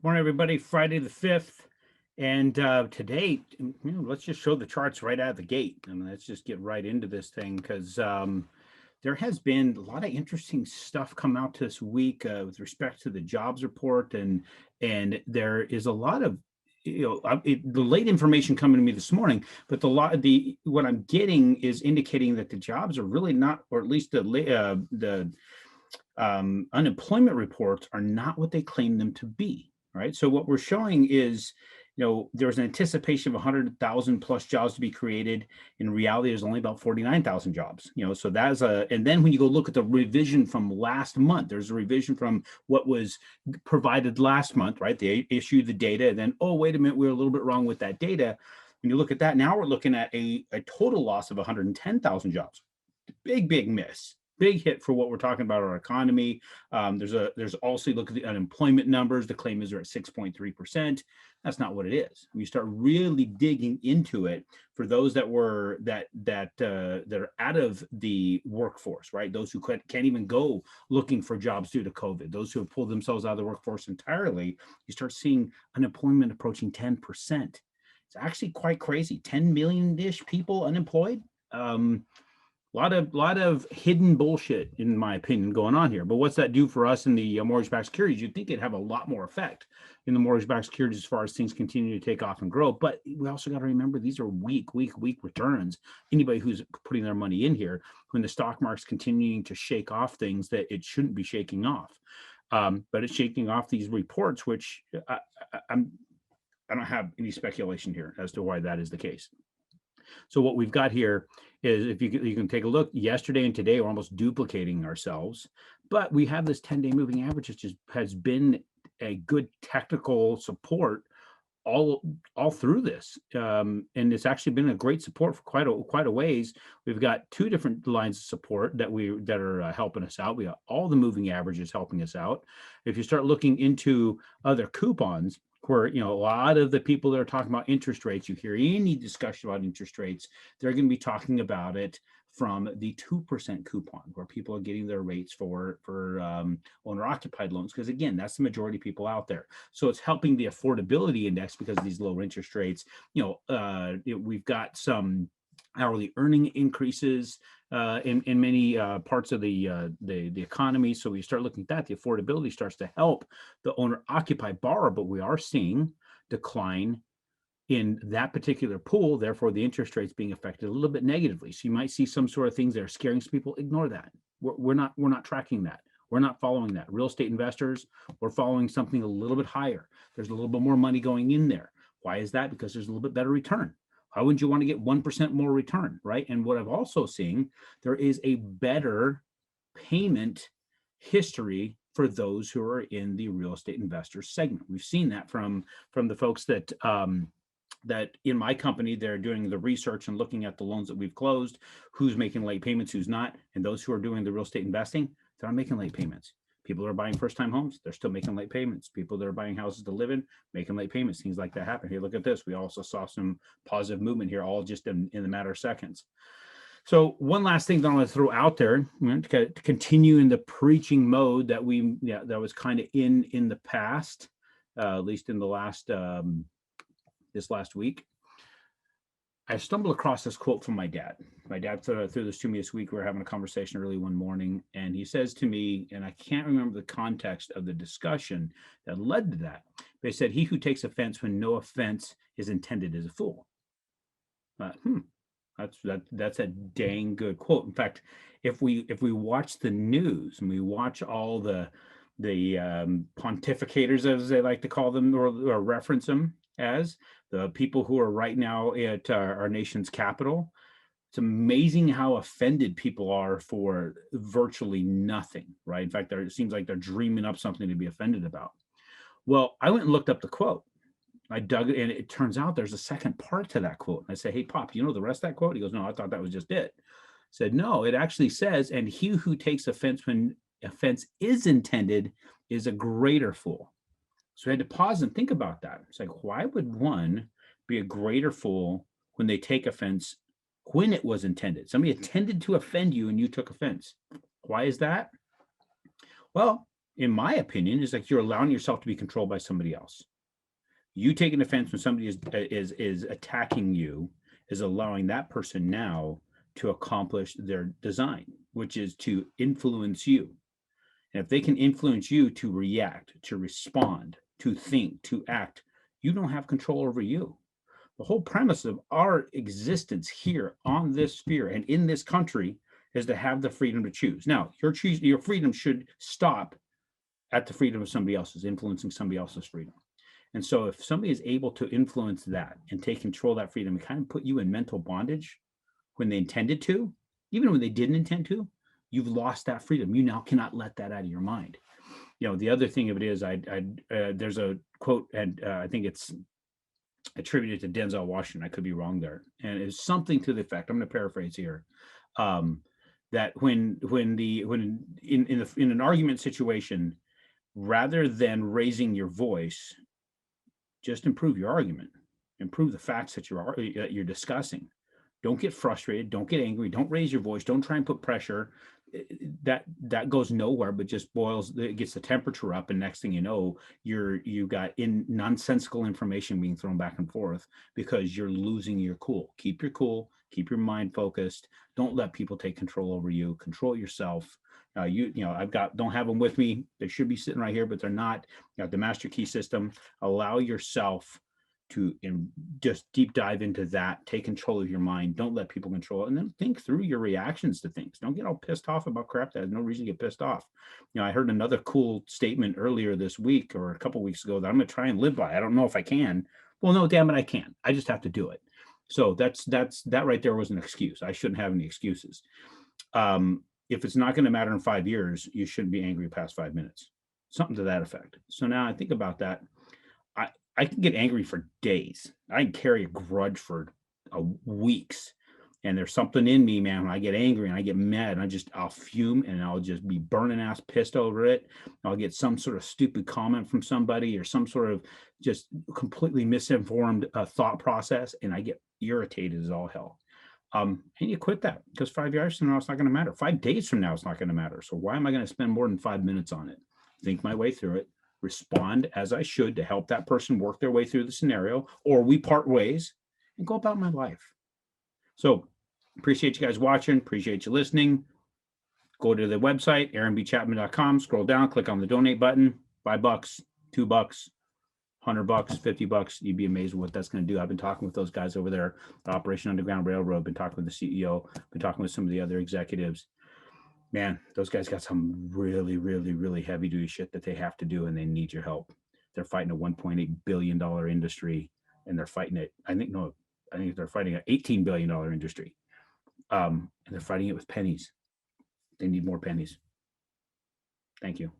Morning, everybody. Friday the 5th. And today, let's just show the charts right out of the gate. And let's just get right into this thing because there has been a lot of interesting stuff come out this week with respect to the jobs report. And there is a lot of the late information coming to me this morning, but the what I'm getting is indicating that the jobs are really not, or at least the unemployment reports are not what they claim them to be, right? So what we're showing is, there's an anticipation of 100,000 plus jobs to be created. In reality, there's only about 49,000 jobs. So that's and then when you go look at the revision from last month, there's a revision from what was provided last month, right? They issued the data, and then, oh, wait a minute, we're a little bit wrong with that data. When you look at that, now we're looking at a total loss of 110,000 jobs. Big miss, big hit for what we're talking about our economy. There's also, look at the unemployment numbers. The claim is they're at 6.3%. That's not what it is. When you start really digging into it, for those that are out of the workforce, right? Those who can't even go looking for jobs due to COVID, those who have pulled themselves out of the workforce entirely, you start seeing unemployment approaching 10%. It's actually quite crazy. 10 million-ish people unemployed. Lot of hidden bullshit, in my opinion, going on here. But what's that do for us in the mortgage-backed securities? You'd think it'd have a lot more effect in the mortgage-backed securities as far as things continue to take off and grow. But we also got to remember these are weak returns. Anybody who's putting their money in here, when the stock market's continuing to shake off things that it shouldn't be shaking off, but it's shaking off these reports, which I don't have any speculation here as to why that is the case. So what we've got here is, if you can take a look, yesterday and today we're almost duplicating ourselves, but we have this 10-day moving average, which has been a good technical support all through this, and it's actually been a great support for quite a ways. We've got two different lines of support that are helping us out. We got all the moving averages helping us out. If you start looking into other coupons, where a lot of the people that are talking about interest rates, you hear any discussion about interest rates, they're going to be talking about it from the 2% coupon, where people are getting their rates for owner-occupied loans, because again, that's the majority of people out there. So it's helping the affordability index because of these lower interest rates. We've got some hourly earning increases in many parts of the economy. So we start looking at that, the affordability starts to help the owner-occupied borrower, but we are seeing decline in that particular pool. Therefore, the interest rates being affected a little bit negatively. So you might see some sort of things that are scaring some people. Ignore that. We're not tracking that. We're not following that. Real estate investors, we're following something a little bit higher. There's a little bit more money going in there. Why is that? Because there's a little bit better return. Why wouldn't you want to get 1% more return, right? And what I've also seen, there is a better payment history for those who are in the real estate investor segment. We've seen that from the folks that in my company, they're doing the research and looking at the loans that we've closed, who's making late payments, who's not, and those who are doing the real estate investing, they're not making late payments. People that are buying first-time homes, they're still making late payments. People that are buying houses to live in, making late payments, things like that happen. Here, look at this. We also saw some positive movement here, all just in a matter of seconds. So one last thing that I want to throw out there, to continue in the preaching mode that that was kind of in the past, at least in the last this last week. I stumbled across this quote from my dad. My dad threw this to me this week. We were having a conversation early one morning, and he says to me, and I can't remember the context of the discussion that led to that, but he said, "He who takes offense when no offense is intended is a fool." That's a dang good quote. In fact, if we watch the news and we watch all the pontificators, as they like to call them, or reference them as, the people who are right now at our nation's capital, it's amazing how offended people are for virtually nothing, right? In fact, it seems like they're dreaming up something to be offended about. Well, I went and looked up the quote. I dug it, and it turns out there's a second part to that quote. I say, "Hey, Pop, you know the rest of that quote?" He goes, "No, I thought that was just it." I said, "No, it actually says, and he who takes offense when offense is intended is a greater fool." So I had to pause and think about that. It's like, why would one be a greater fool when they take offense when it was intended? Somebody intended to offend you and you took offense. Why is that? Well, in my opinion, is like you're allowing yourself to be controlled by somebody else. You taking offense when somebody is attacking you is allowing that person now to accomplish their design, which is to influence you. And if they can influence you to react, to respond, to think, to act, you don't have control over you. The whole premise of our existence here on this sphere and in this country is to have the freedom to choose. Now, your freedom should stop at the freedom of somebody else's, influencing somebody else's freedom. And so if somebody is able to influence that and take control of that freedom and kind of put you in mental bondage when they intended to, even when they didn't intend to, you've lost that freedom. You now cannot let that out of your mind. The other thing of it is, there's a quote, and I think it's attributed to Denzel Washington. I could be wrong there, and it's something to the effect. I'm going to paraphrase here. That when in an argument situation, rather than raising your voice, just improve your argument, improve the facts that you're discussing. Don't get frustrated, don't get angry, don't raise your voice, don't try and put pressure. That goes nowhere, but just it gets the temperature up, and next thing you know, you got nonsensical information being thrown back and forth because you're losing your cool. Keep your cool, keep your mind focused. Don't let people take control over you. Control yourself. Don't have them with me. They should be sitting right here, but they're not. The master key system. Allow yourself to just deep dive into that. Take control of your mind. Don't let people control it, and then think through your reactions to things. Don't get all pissed off about crap that has no reason to get pissed off. I heard another cool statement earlier this week or a couple of weeks ago that I'm going to try and live by. I don't know if I can. Well, no, damn it, I can. I just have to do it. So that right there was an excuse. I shouldn't have any excuses. If it's not going to matter in 5 years, you shouldn't be angry past 5 minutes. Something to that effect. So now I think about that. I can get angry for days. I can carry a grudge for weeks. And there's something in me, man, when I get angry and I get mad, and I'll fume, and I'll just be burning ass pissed over it. I'll get some sort of stupid comment from somebody or some sort of just completely misinformed thought process, and I get irritated as all hell. And you quit that, because 5 years from now, it's not going to matter. 5 days from now, it's not going to matter. So why am I going to spend more than 5 minutes on it? Think my way through it, respond as I should to help that person work their way through the scenario, or we part ways, and go about my life. So appreciate you guys watching. Appreciate you listening. Go to the website, aaron.chapman.com. Scroll down, click on the donate button. $5, $2, $100, $50. You'd be amazed what that's going to do. I've been talking with those guys over there, the Operation Underground Railroad. Been talking with the CEO. Been talking with some of the other executives. Man, those guys got some really, really, really heavy duty shit that they have to do, and they need your help. They're fighting a $1.8 billion industry, and they're fighting it. I think they're fighting an $18 billion industry. And they're fighting it with pennies. They need more pennies. Thank you.